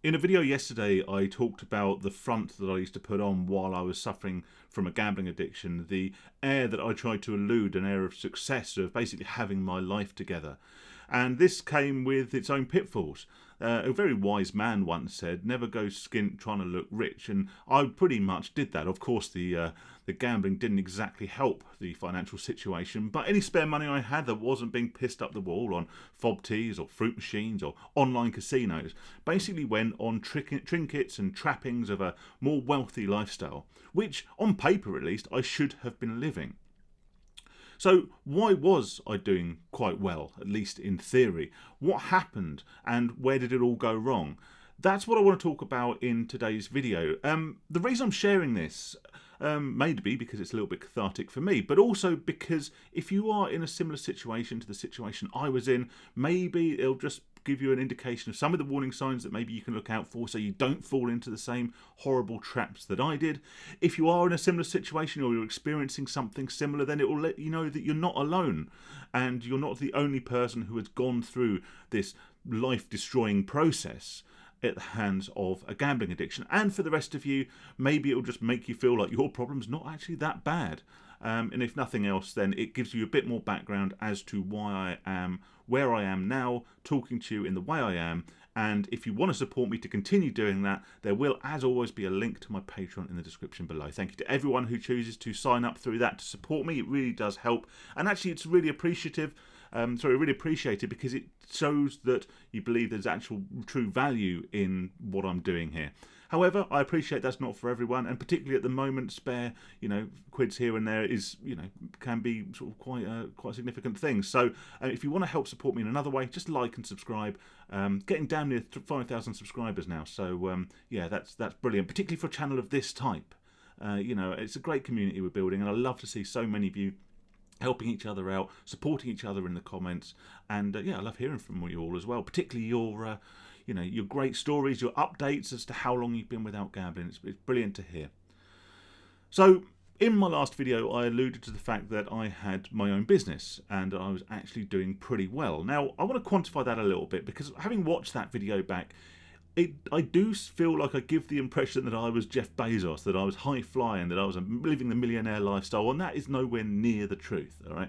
In a video yesterday, I talked about the front that I used to put on while I was suffering from a gambling addiction, the air that I tried to elude, an air of success, of basically having my life together. And this came with its own pitfalls. A very wise man once said, never go skint trying to look rich, and I pretty much did that. Of course, the gambling didn't exactly help the financial situation, but any spare money I had that wasn't being pissed up the wall on fob teas or fruit machines or online casinos basically went on trinkets and trappings of a more wealthy lifestyle, which, on paper at least, I should have been living. So why was I doing quite well, at least in theory? What happened and where did it all go wrong? That's what I want to talk about in today's video. The reason I'm sharing this may be because it's a little bit cathartic for me, but also because if you are in a similar situation to the situation I was in, maybe it'll just give you an indication of some of the warning signs that maybe you can look out for so you don't fall into the same horrible traps that I did. If you are in a similar situation or you're experiencing something similar, then it will let you know that you're not alone and you're not the only person who has gone through this life-destroying process at the hands of a gambling addiction. And for the rest of you, maybe it'll just make you feel like your problem's not actually that bad. And if nothing else, then it gives you a bit more background as to why I am where I am now, talking to you in the way I am. And if you want to support me to continue doing that, there will, as always, be a link to my Patreon in the description below. Thank you to everyone who chooses to sign up through that to support me. It really does help. And actually, it's really really appreciated because it shows that you believe there's actual true value in what I'm doing here. However, I appreciate that's not for everyone, and particularly at the moment, spare, quids here and there is, can be sort of quite a significant thing. So if you want to help support me in another way, just like and subscribe. Getting down near 5,000 subscribers now, so yeah, that's brilliant, particularly for a channel of this type. It's a great community we're building, and I love to see so many of you helping each other out, supporting each other in the comments, and yeah, I love hearing from you all as well, particularly your great stories, your updates as to how long you've been without gambling. It's brilliant to hear. So in my last video, I alluded to the fact that I had my own business and I was actually doing pretty well. Now, I want to quantify that a little bit because having watched that video back, I do feel like I give the impression that I was Jeff Bezos, that I was high flying, that I was living the millionaire lifestyle, and that is nowhere near the truth. All right,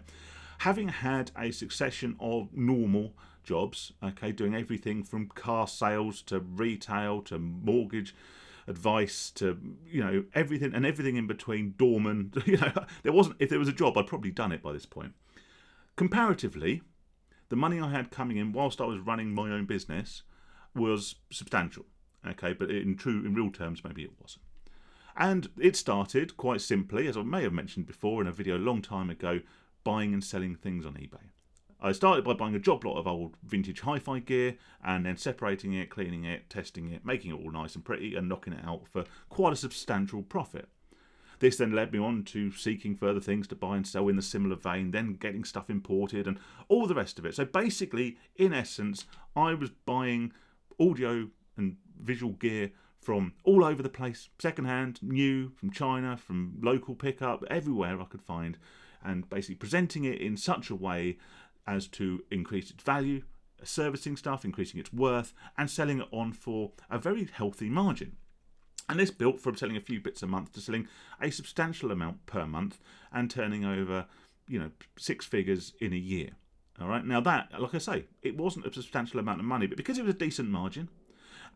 having had a succession of normal jobs, okay, doing everything from car sales to retail to mortgage advice to everything and everything in between, doorman. If there was a job, I'd probably done it by this point. Comparatively, the money I had coming in whilst I was running my own business was substantial, okay, but in real terms, maybe it wasn't. And it started quite simply, as I may have mentioned before in a video a long time ago, buying and selling things on eBay. I started by buying a job lot of old vintage hi-fi gear and then separating it, cleaning it, testing it, making it all nice and pretty and knocking it out for quite a substantial profit. This then led me on to seeking further things to buy and sell in the similar vein, then getting stuff imported and all the rest of it. So basically, in essence, I was buying audio and visual gear from all over the place, secondhand, new, from China, from local pickup, everywhere I could find, and basically presenting it in such a way as to increase its value, servicing stuff, increasing its worth, and selling it on for a very healthy margin. And this built from selling a few bits a month to selling a substantial amount per month and turning over, 6 figures in a year. All right. Now that, like I say, it wasn't a substantial amount of money, but because it was a decent margin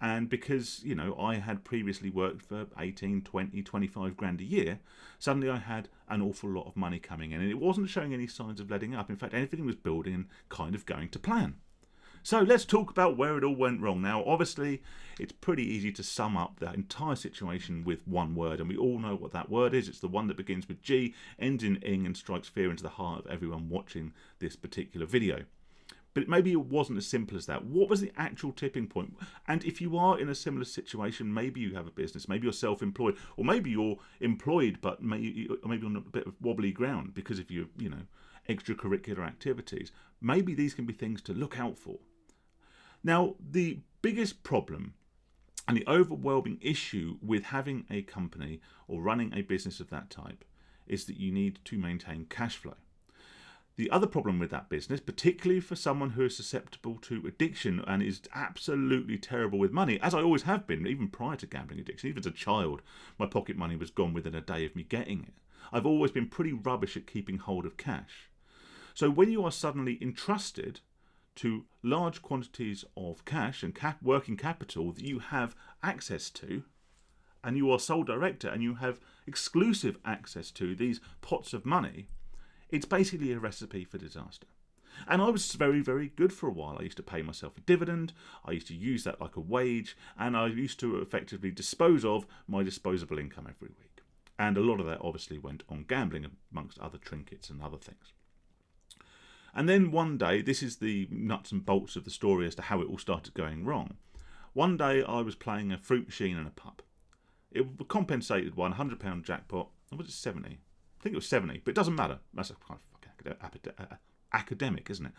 and because, I had previously worked for 18, 20, 25 grand a year, suddenly I had an awful lot of money coming in and it wasn't showing any signs of letting up. In fact, everything was building and kind of going to plan. So let's talk about where it all went wrong. Now, obviously, it's pretty easy to sum up that entire situation with one word, and we all know what that word is. It's the one that begins with G, ends in ing, and strikes fear into the heart of everyone watching this particular video. But maybe it wasn't as simple as that. What was the actual tipping point? And if you are in a similar situation, maybe you have a business, maybe you're self-employed, or maybe you're employed, but maybe on a bit of wobbly ground because of your, extracurricular activities. Maybe these can be things to look out for. Now, the biggest problem and the overwhelming issue with having a company or running a business of that type is that you need to maintain cash flow. The other problem with that business, particularly for someone who is susceptible to addiction and is absolutely terrible with money, as I always have been, even prior to gambling addiction, even as a child, my pocket money was gone within a day of me getting it. I've always been pretty rubbish at keeping hold of cash. So when you are suddenly entrusted to large quantities of cash and working capital that you have access to, and you are sole director and you have exclusive access to these pots of money, it's basically a recipe for disaster. And I was very, very good for a while. I used to pay myself a dividend, I used to use that like a wage, and I used to effectively dispose of my disposable income every week. And a lot of that obviously went on gambling, amongst other trinkets and other things. And then one day, this is the nuts and bolts of the story as to how it all started going wrong. One day I was playing a fruit machine in a pub. It compensated by a £100 jackpot. Or was it 70? I think it was 70, but it doesn't matter. That's a kind of academic, isn't it?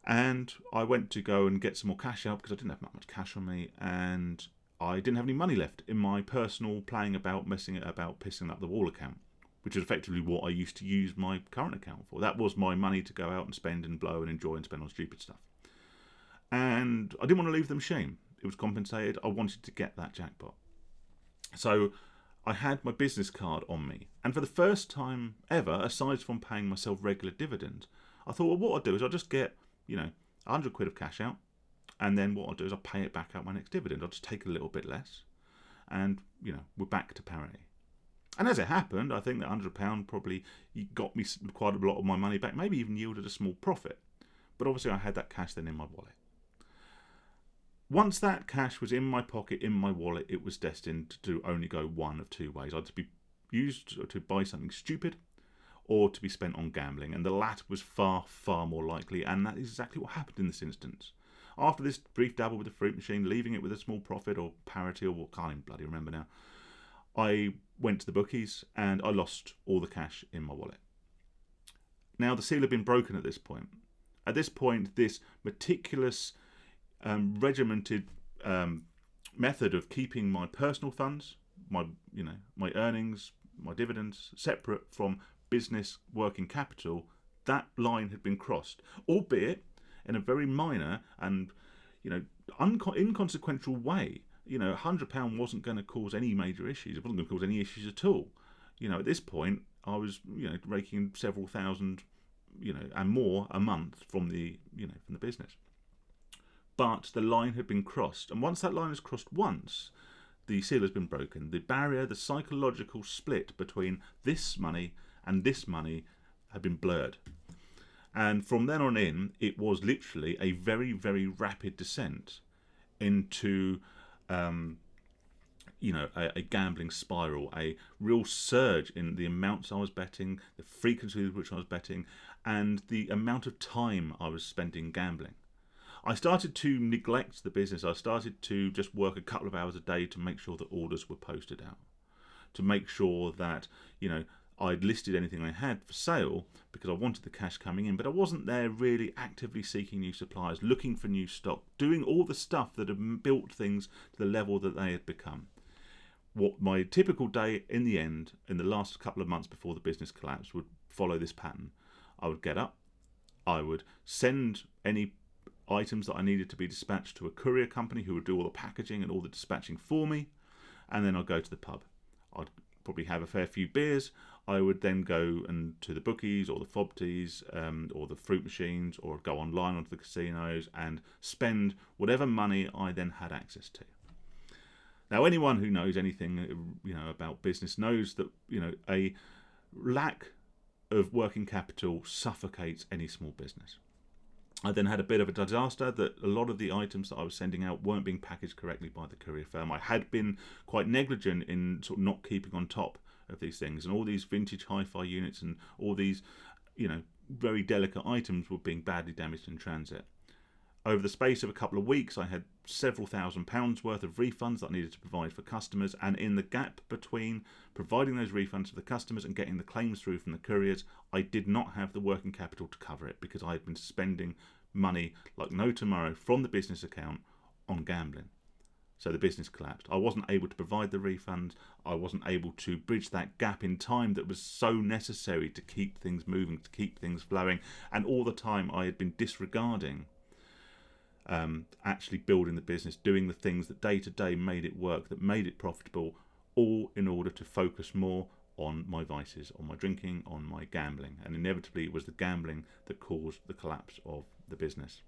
And I went to go and get some more cash out because I didn't have that much cash on me, and I didn't have any money left in my personal playing about, messing it about, pissing up the wall account, which is effectively what I used to use my current account for. That was my money to go out and spend and blow and enjoy and spend on stupid stuff. And I didn't want to leave the machine. It was compensated. I wanted to get that jackpot. So I had my business card on me. And for the first time ever, aside from paying myself regular dividends, I thought, well, what I'll do is I'll just get, 100 quid of cash out. And then what I'll do is I'll pay it back out my next dividend. I'll just take a little bit less. And, we're back to parity. And as it happened, I think that £100 probably got me quite a lot of my money back, maybe even yielded a small profit. But obviously I had that cash then in my wallet. Once that cash was in my pocket, in my wallet, it was destined to only go one of two ways. Either to be used to buy something stupid or to be spent on gambling. And the latter was far, far more likely. And that is exactly what happened in this instance. After this brief dabble with the fruit machine, leaving it with a small profit or parity or what, can't even bloody remember now, I went to the bookies and I lost all the cash in my wallet. Now the seal had been broken at this point. At this point, this meticulous, regimented method of keeping my personal funds, my earnings, my dividends separate from business working capital, that line had been crossed, albeit in a very minor and inconsequential way. £100 wasn't going to cause any major issues. It wasn't going to cause any issues at all. At this point, I was, raking several thousand, and more a month from the business. But the line had been crossed. And once that line is crossed once, the seal has been broken. The barrier, the psychological split between this money and this money had been blurred. And from then on in, it was literally a very, very rapid descent into a gambling spiral, a real surge in the amounts I was betting, the frequency with which I was betting, and the amount of time I was spending gambling. I started to neglect the business. I started to just work a couple of hours a day to make sure that orders were posted out, to make sure that, I'd listed anything I had for sale because I wanted the cash coming in, but I wasn't there really actively seeking new suppliers, looking for new stock, doing all the stuff that had built things to the level that they had become. What my typical day in the end, in the last couple of months before the business collapsed, would follow this pattern. I would get up, I would send any items that I needed to be dispatched to a courier company who would do all the packaging and all the dispatching for me, and then I'd go to the pub. I'd probably have a fair few beers. I would then go to the bookies or the fobties or the fruit machines, or go online onto the casinos and spend whatever money I then had access to. Now, anyone who knows anything about business knows that a lack of working capital suffocates any small business. I then had a bit of a disaster that a lot of the items that I was sending out weren't being packaged correctly by the courier firm. I had been quite negligent in sort of not keeping on top of these things, and all these vintage hi-fi units and all these, very delicate items were being badly damaged in transit. Over the space of a couple of weeks, I had several £1,000s worth of refunds that I needed to provide for customers, and in the gap between providing those refunds for the customers and getting the claims through from the couriers, I did not have the working capital to cover it because I had been spending money like no tomorrow from the business account on gambling. So the business collapsed. I wasn't able to provide the refunds. I wasn't able to bridge that gap in time that was so necessary to keep things moving, to keep things flowing. And all the time I had been disregarding actually building the business, doing the things that day to day made it work, that made it profitable, all in order to focus more on my vices, on my drinking, on my gambling. And inevitably it was the gambling that caused the collapse of the business.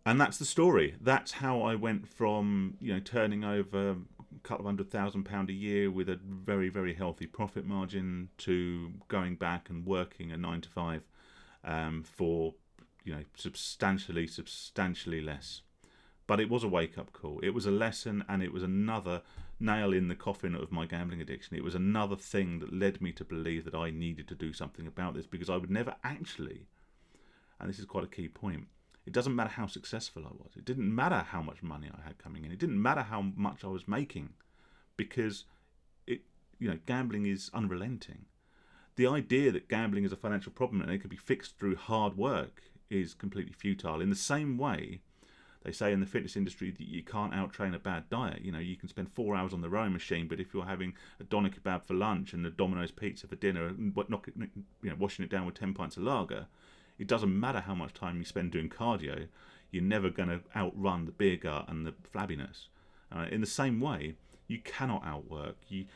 And that's the story. That's how I went from, turning over a couple of £100,000 a year with a very, very healthy profit margin to going back and working a 9 to 5 for, substantially less. But it was a wake-up call. It was a lesson, and it was another nail in the coffin of my gambling addiction. It was another thing that led me to believe that I needed to do something about this, because I would never actually, and this is quite a key point, it doesn't matter how successful I was. It didn't matter how much money I had coming in. It didn't matter how much I was making, because gambling is unrelenting. The idea that gambling is a financial problem and it could be fixed through hard work is completely futile. In the same way, they say in the fitness industry that you can't out-train a bad diet. You can spend 4 hours on the rowing machine, but if you're having a doner kebab for lunch and a Domino's pizza for dinner, and washing it down with 10 pints of lager, it doesn't matter how much time you spend doing cardio, you're never going to outrun the beer gut and the flabbiness. In the same way, you cannot outwork, you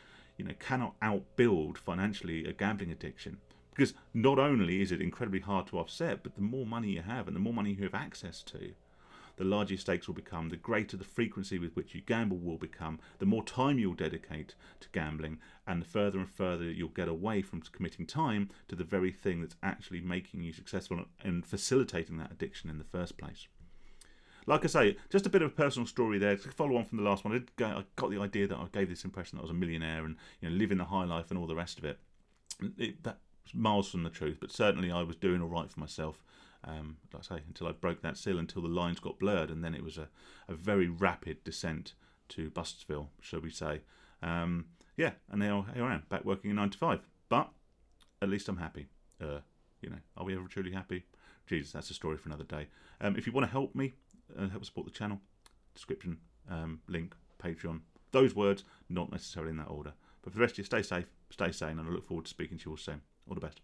cannot outbuild financially a gambling addiction. Because not only is it incredibly hard to offset, but the more money you have and the more money you have access to, the larger your stakes will become, the greater the frequency with which you gamble will become, the more time you'll dedicate to gambling, and the further and further you'll get away from committing time to the very thing that's actually making you successful and facilitating that addiction in the first place. Like I say, just a bit of a personal story there to follow on from the last one. I got the idea that I gave this impression that I was a millionaire and living the high life and all the rest of it. That's miles from the truth, but certainly I was doing all right for myself. Like I say, until I broke that seal, until the lines got blurred, and then it was a very rapid descent to Bustsville, shall we say. And now here I am, back working a 9 to 5. But at least I'm happy. Are we ever truly happy? Jesus, that's a story for another day. If you want to help me, help support the channel, description, link, Patreon, those words, not necessarily in that order. But for the rest of you, stay safe, stay sane, and I look forward to speaking to you all soon. All the best.